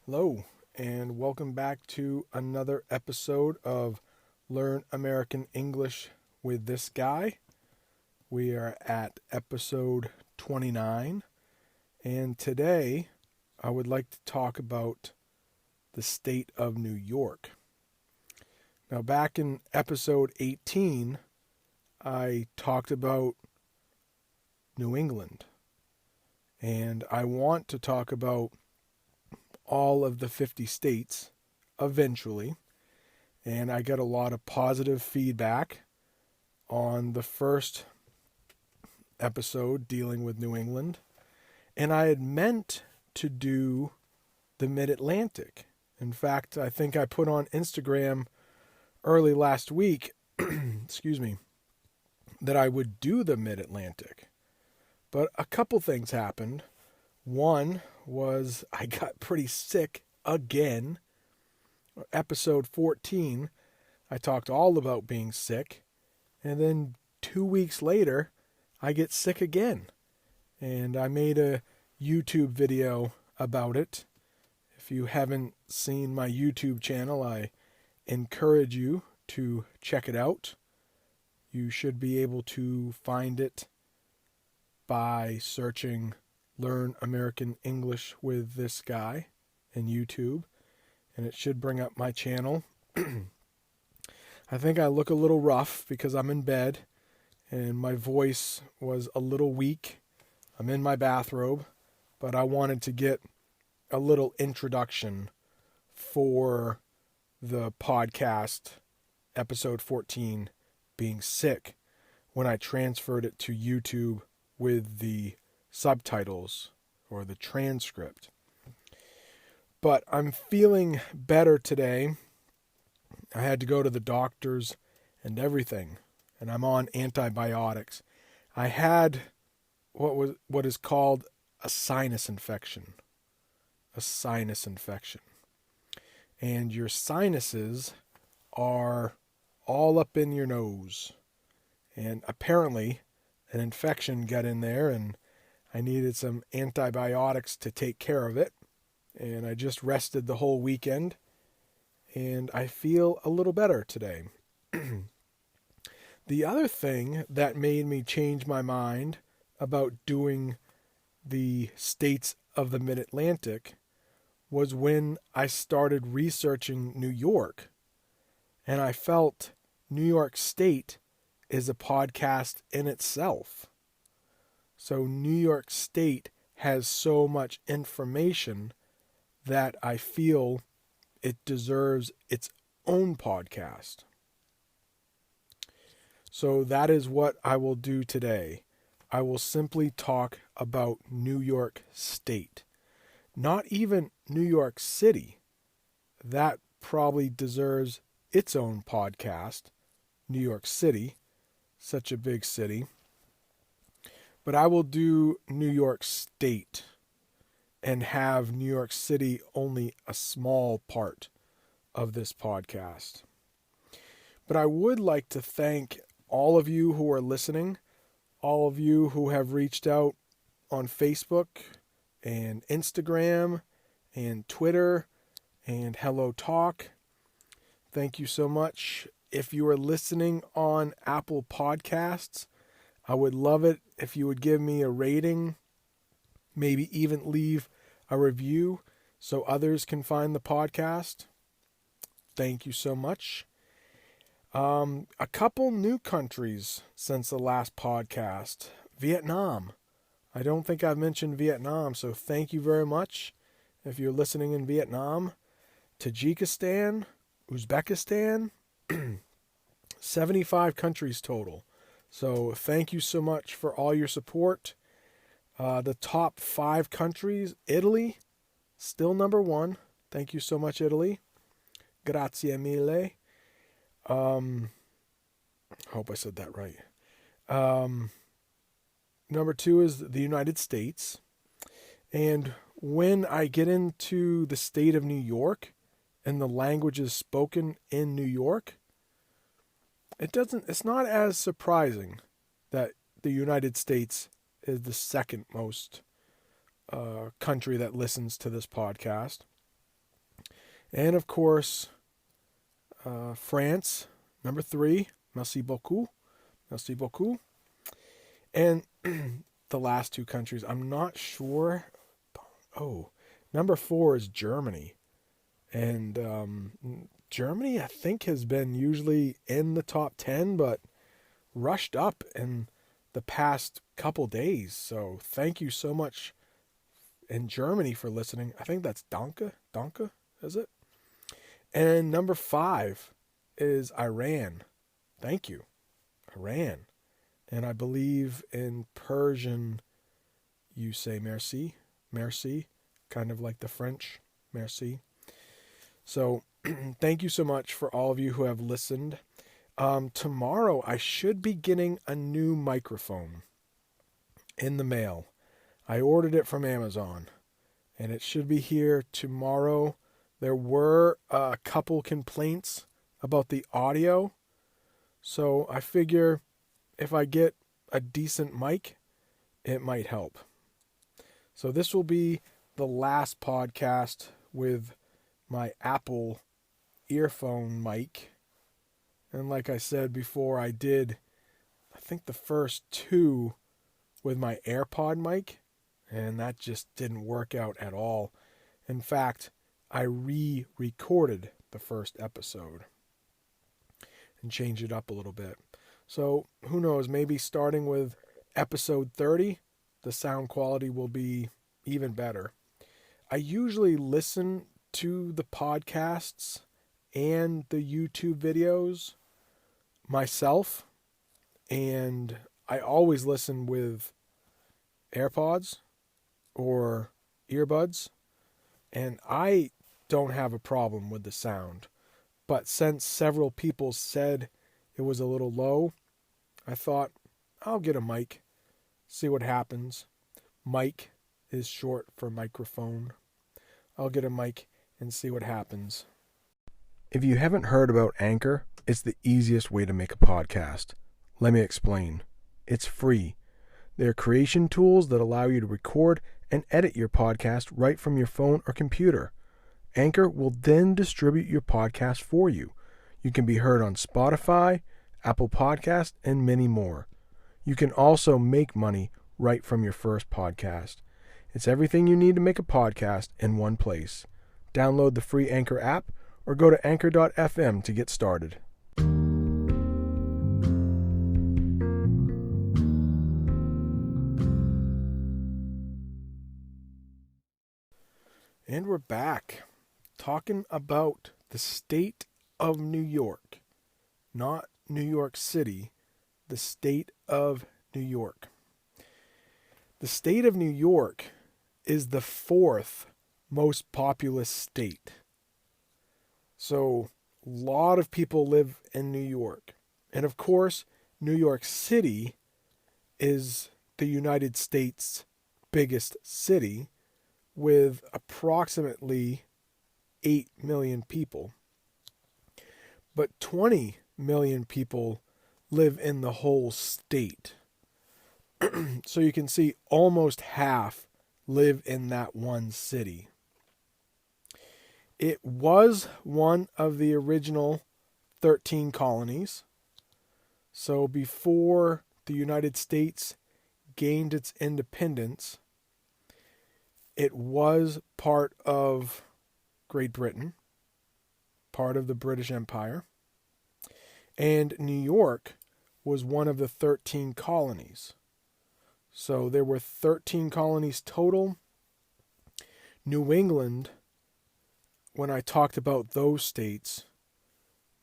Hello, and welcome back to another episode of Learn American English with this guy. We are at episode 29, and today I would like to talk about the state of New York. Now, back in episode 18, I talked about New England, and I want to talk about all of the 50 states eventually, and I got a lot of positive feedback on the first episode dealing with New England, and I had meant to do the Mid-Atlantic. In fact, I think I put on Instagram early last week, excuse me, that I would do the Mid-Atlantic. But a couple things happened. One was I got pretty sick again. Episode 14, I talked all about being sick. And then 2 weeks later, I get sick again. And I made a YouTube video about it. If you haven't seen my YouTube channel, I encourage you to check it out. You should be able to find it by searching Learn American English with this guy in YouTube, and it should bring up my channel. I think I look a little rough because I'm in bed and my voice was a little weak. I'm in my bathrobe, but I wanted to get a little introduction for the podcast, episode 14, being sick, when I transferred it to YouTube with the subtitles or the transcript. But I'm feeling better today. I had to go to the doctors and everything, and I'm on antibiotics. I had what is called a sinus infection. A sinus infection. And your sinuses are all up in your nose. And apparently an infection got in there, and I needed some antibiotics to take care of it. And I just rested the whole weekend, and I feel a little better today. The other thing that made me change my mind about doing the states of the Mid-Atlantic was when I started researching New York, and I felt New York State is a podcast in itself. So New York State has so much information that I feel it deserves its own podcast. So that is what I will do today. I will simply talk about New York State. Not even New York City. That probably deserves its own podcast. New York City, such a big city. But I will do New York State and have New York City only a small part of this podcast. But I would like to thank all of you who are listening, all of you who have reached out on Facebook and Instagram and Twitter and Hello Talk. Thank you so much. If you are listening on Apple Podcasts, I would love it if you would give me a rating, maybe even leave a review so others can find the podcast. Thank you so much. A couple new countries since the last podcast. Vietnam. I don't think I've mentioned Vietnam, so thank you very much if you're listening in Vietnam. Tajikistan, Uzbekistan, 75 countries total. So thank you so much for all your support. The top 5 countries, Italy, still number 1. Thank you so much, Italy. Grazie mille. Hope I said that right. Number 2 is the United States. And when I get into the state of New York and the languages spoken in New York, it's not as surprising that the United States is the second most country that listens to this podcast. And of course, France, number 3. Merci beaucoup. Merci beaucoup. And the last 2 countries, I'm not sure. Oh, number 4 is Germany. And Germany, I think, has been usually in the top 10, but rushed up in the past couple days. So thank you so much in Germany for listening. I think that's Danke. Danke, is it? And number 5 is Iran. Thank you. Iran. And I believe in Persian you say merci. Merci. Kind of like the French. Merci. So thank you so much for all of you who have listened. Tomorrow I should be getting a new microphone in the mail. I ordered it from Amazon and it should be here tomorrow. There were a couple complaints about the audio. So I figure if I get a decent mic, it might help. So this will be the last podcast with my Apple earphone mic. And like I said before, I think the first 2 with my AirPod mic, and that just didn't work out at all. In fact, I re-recorded the first episode and changed it up a little bit. So who knows, maybe starting with episode 30, the sound quality will be even better. I usually listen to the podcasts and the YouTube videos myself, and I always listen with AirPods or earbuds, and I don't have a problem with the sound. But since several people said it was a little low, I thought I'll get a mic, see what happens. Mic is short for microphone. I'll get a mic and see what happens. If you haven't heard about Anchor, it's the easiest way to make a podcast. Let me explain. It's free. They're creation tools that allow you to record and edit your podcast right from your phone or computer. Anchor will then distribute your podcast for you. You can be heard on Spotify, Apple Podcast, and many more. You can also make money right from your first podcast. It's everything you need to make a podcast in one place. Download the free Anchor app or go to anchor.fm to get started. And we're back talking about the state of New York, not New York City, the state of New York. The state of New York is the 4th most populous state. So a lot of people live in New York. And of course, New York City is the United States' biggest city with approximately 8 million people. But 20 million people live in the whole state. So you can see almost half live in that one city. It was one of the original 13 colonies. So before the United States gained its independence, it was part of Great Britain, part of the British Empire, and New York was one of the 13 colonies. So there were 13 colonies total. New England, when I talked about those states,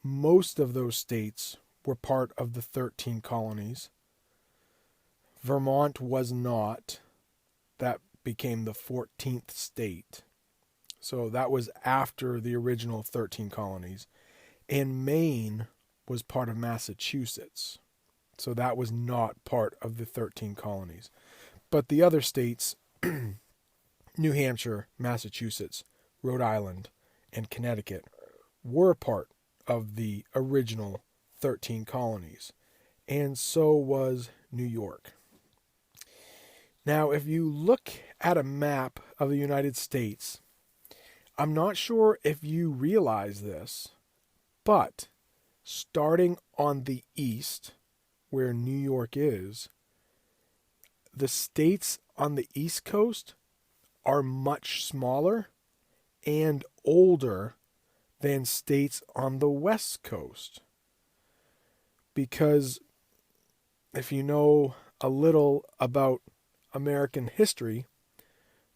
most of those states were part of the 13 colonies. Vermont was not. That became the 14th state. So that was after the original 13 colonies. And Maine was part of Massachusetts. So that was not part of the 13 colonies. But the other states, New Hampshire, Massachusetts, Rhode Island, and Connecticut, were part of the original 13 colonies. And so was New York. Now, if you look at a map of the United States, I'm not sure if you realize this, but starting on the east, where New York is, the states on the East Coast are much smaller and older than states on the West Coast. Because if you know a little about American history,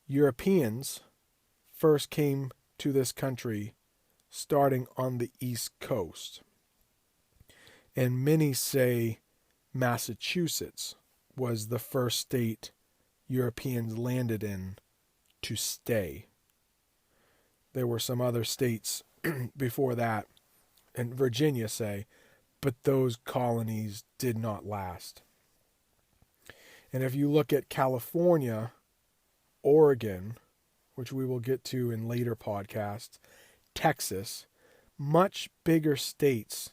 Europeans first came to this country starting on the East Coast. And many say Massachusetts was the first state Europeans landed in to stay. There were some other states before that, and Virginia say, but those colonies did not last. And if you look at California, Oregon, which we will get to in later podcasts, Texas, much bigger states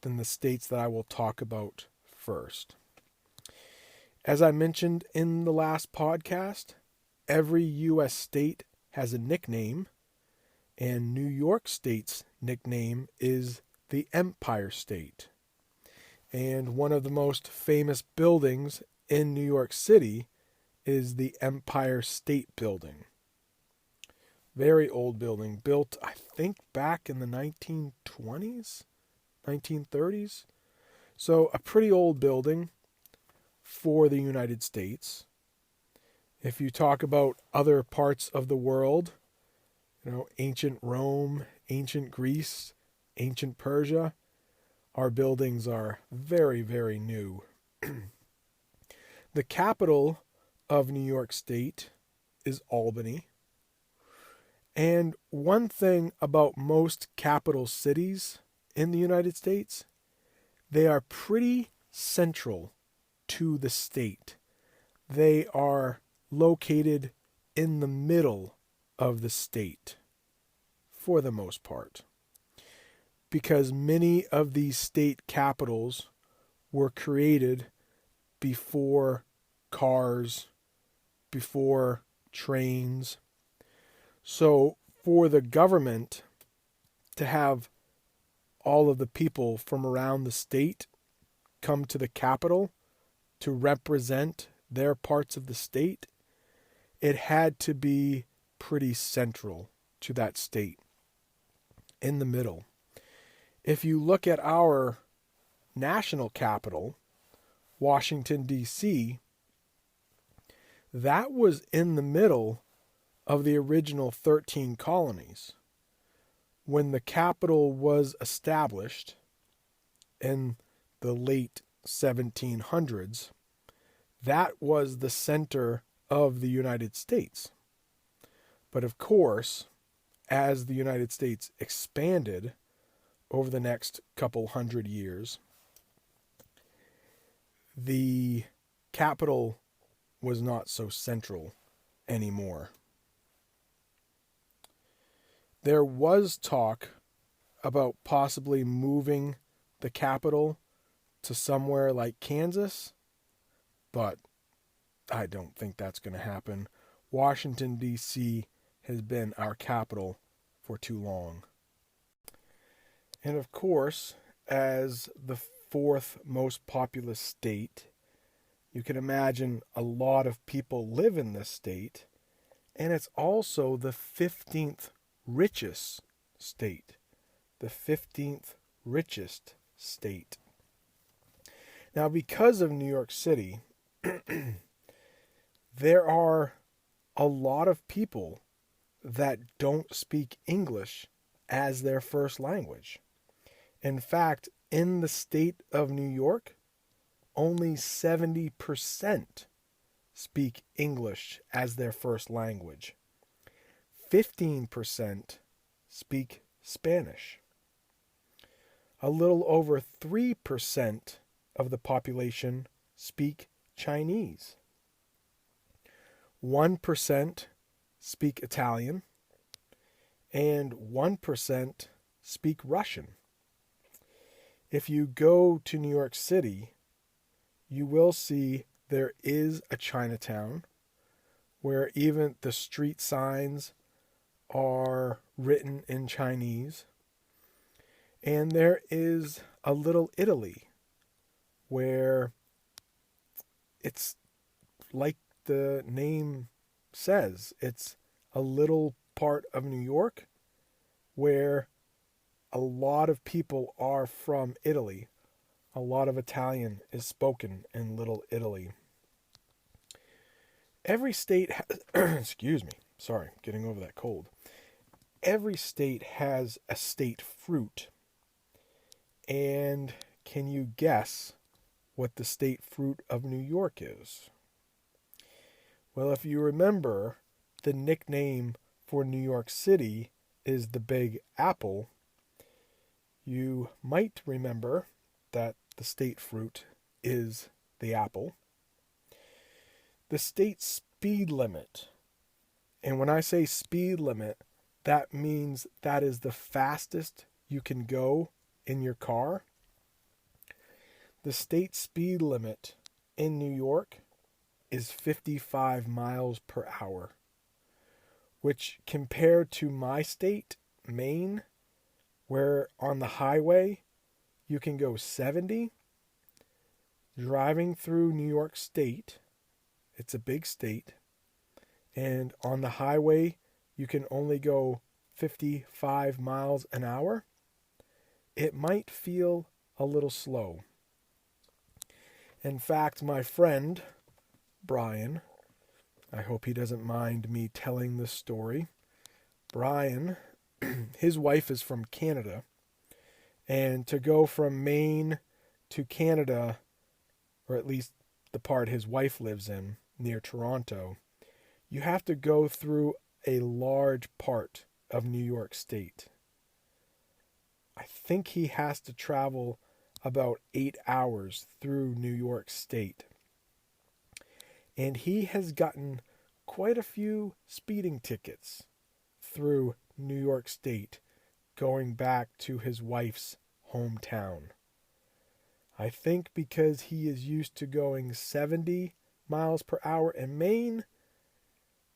than the states that I will talk about first. As I mentioned in the last podcast, every U.S. state has a nickname, and New York State's nickname is the Empire State. And one of the most famous buildings in New York City is the Empire State Building. Very old building, built, I think, back in the 1920s, 1930s. So a pretty old building for the United States. If you talk about other parts of the world, ancient Rome, ancient Greece, ancient Persia, our buildings are very, very new. The capital of New York State is Albany. And one thing about most capital cities in the United States, they are pretty central to the state. They are located in the middle of the state, for the most part, because many of these state capitals were created before cars, before trains. So for the government to have all of the people from around the state come to the capital to represent their parts of the state, it had to be pretty central to that state, in the middle. If you look at our national capital, Washington, D.C., that was in the middle of the original 13 colonies. When the capital was established in the late 1700s, that was the center of the United States. But of course, as the United States expanded over the next couple hundred years, the capital was not so central anymore. There was talk about possibly moving the capital to somewhere like Kansas, but I don't think that's going to happen. Washington, D.C. has been our capital for too long. And of course, as the fourth most populous state, you can imagine a lot of people live in this state, and it's also the 15th richest state. The 15th richest state. Now, because of New York City, there are a lot of people that don't speak English as their first language. In fact, in the state of New York, only 70% speak English as their first language. 15% speak Spanish. A little over 3% of the population speak Chinese. 1% speak Italian, and 1% speak Russian. If you go to New York City, you will see there is a Chinatown where even the street signs are written in Chinese. And there is a Little Italy, where it's like the name says, it's a little part of New York where a lot of people are from Italy. A lot of Italian is spoken in Little Italy. Every state has, excuse me, sorry, getting over that cold. Every state has a state fruit. And can you guess what the state fruit of New York is? Well, if you remember, the nickname for New York City is the Big Apple. You might remember that the state fruit is the apple. The state speed limit, and when I say speed limit, that means that is the fastest you can go in your car. The state speed limit in New York is 55 miles per hour, which compared to my state, Maine, where on the highway you can go 70, driving through New York State, it's a big state, and on the highway you can only go 55 miles an hour, it might feel a little slow. In fact, my friend, Brian, I hope he doesn't mind me telling this story. Brian, his wife is from Canada, and to go from Maine to Canada, or at least the part his wife lives in, near Toronto, you have to go through a large part of New York State. I think he has to travel about 8 hours through New York State. And he has gotten quite a few speeding tickets through New York State going back to his wife's hometown. I think because he is used to going 70 miles per hour in Maine,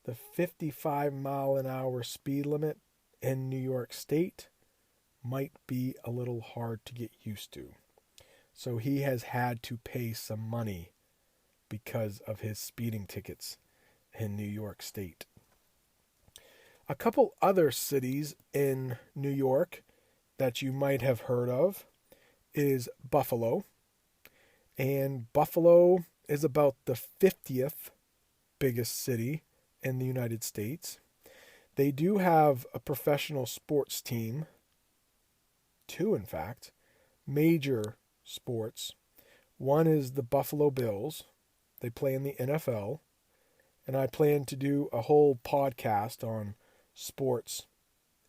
the 55 mile an hour speed limit in New York State might be a little hard to get used to. So he has had to pay some money because of his speeding tickets in New York State. A couple other cities in New York that you might have heard of is Buffalo. And Buffalo is about the 50th biggest city in the United States. They do have a professional sports team, two in fact, major sports. One is the Buffalo Bills. They play in the NFL. And I plan to do a whole podcast on sports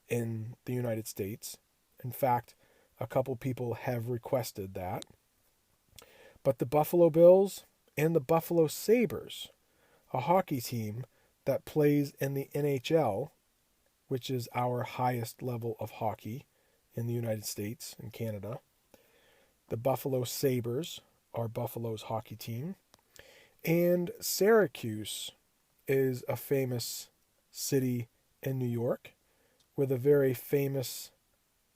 in the United States. In fact, a couple people have requested that. But the Buffalo Bills and the Buffalo Sabres, a hockey team that plays in the NHL, which is our highest level of hockey in the United States and Canada. The Buffalo Sabres are Buffalo's hockey team. And Syracuse is a famous city in New York with a very famous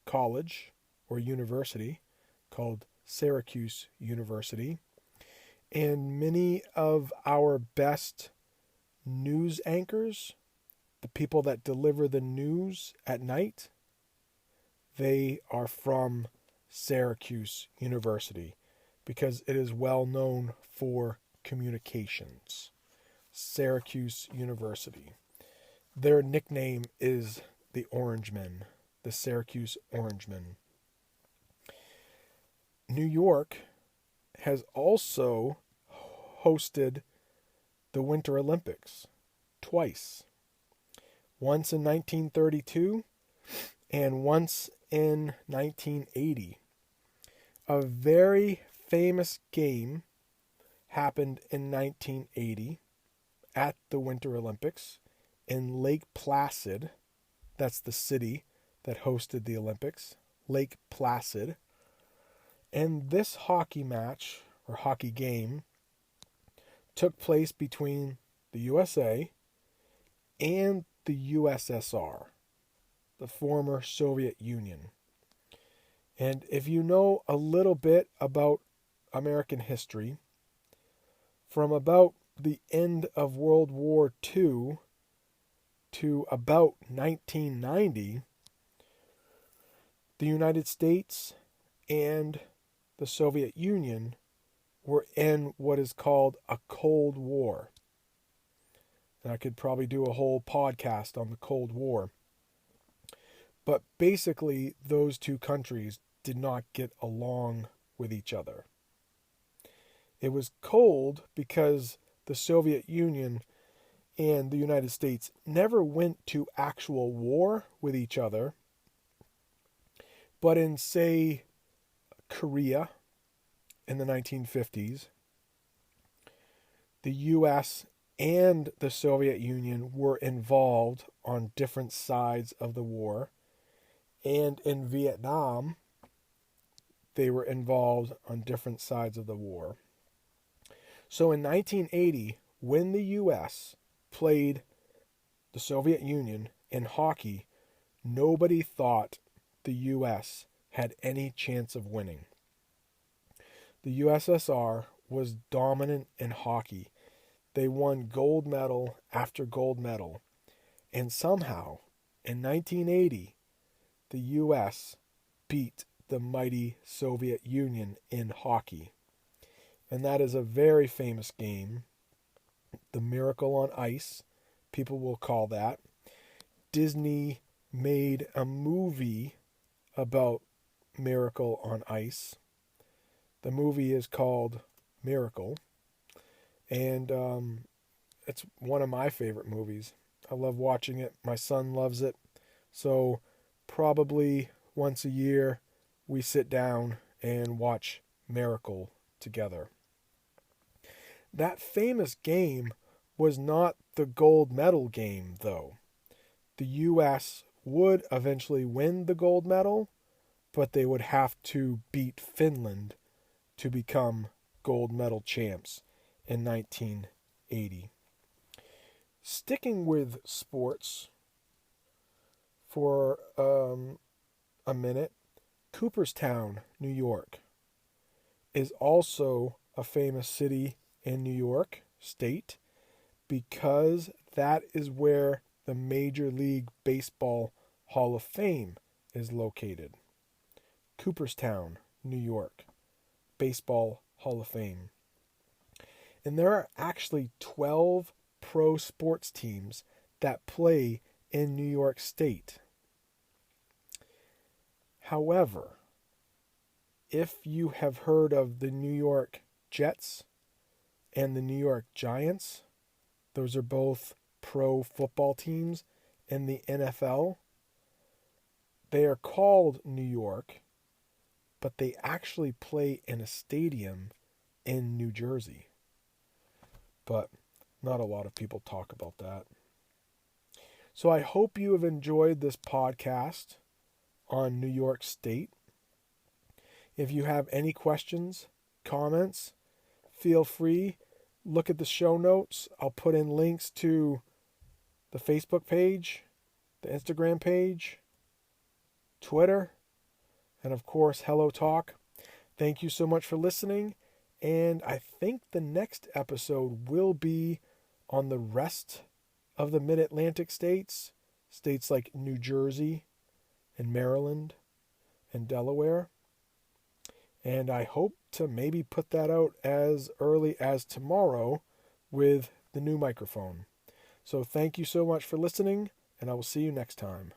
college or university called Syracuse University. And many of our best news anchors, the people that deliver the news at night, they are from Syracuse University because it is well known for communications. Syracuse University. Their nickname is the Orangemen, the Syracuse Orangemen. New York has also hosted the Winter Olympics twice. Once in 1932 and once in 1980. A very famous game happened in 1980 at the Winter Olympics in Lake Placid. That's the city that hosted the Olympics, Lake Placid. And this hockey match, or hockey game, took place between the USA and the USSR. the former Soviet Union. And if you know a little bit about American history, from about the end of World War II to about 1990, the United States and the Soviet Union were in what is called a Cold War. And I could probably do a whole podcast on the Cold War. But basically, those two countries did not get along with each other. It was cold because the Soviet Union and the United States never went to actual war with each other. But in, say, Korea in the 1950s, the U.S. and the Soviet Union were involved on different sides of the war. And in Vietnam, they were involved on different sides of the war. So in 1980, when the U.S. played the Soviet Union in hockey, nobody thought the U.S. had any chance of winning. The USSR was dominant in hockey. They won gold medal after gold medal. And somehow, in 1980, the U.S. beat the mighty Soviet Union in hockey. And that is a very famous game. The Miracle on Ice, people will call that. Disney made a movie about Miracle on Ice. The movie is called Miracle. And it's one of my favorite movies. I love watching it. My son loves it. So probably once a year we sit down and watch Miracle together. That famous game was not the gold medal game, though. The U.S. would eventually win the gold medal, but they would have to beat Finland to become gold medal champs in 1980. Sticking with sports for a minute, Cooperstown, New York, is also a famous city in New York State because that is where the Major League Baseball Hall of Fame is located. Cooperstown, New York, Baseball Hall of Fame. And there are actually 12 pro sports teams that play in New York State. However, if you have heard of the New York Jets and the New York Giants, those are both pro football teams in the NFL. They are called New York, but they actually play in a stadium in New Jersey. But not a lot of people talk about that. So I hope you have enjoyed this podcast on New York State. If you have any questions, comments, feel free. Look at the show notes. I'll put in links to the Facebook page, the Instagram page, Twitter, and of course, Hello Talk. Thank you so much for listening. And I think the next episode will be on the rest of the Mid-Atlantic states, states like New Jersey and Maryland and Delaware. And I hope to maybe put that out as early as tomorrow with the new microphone. So thank you so much for listening, and I will see you next time.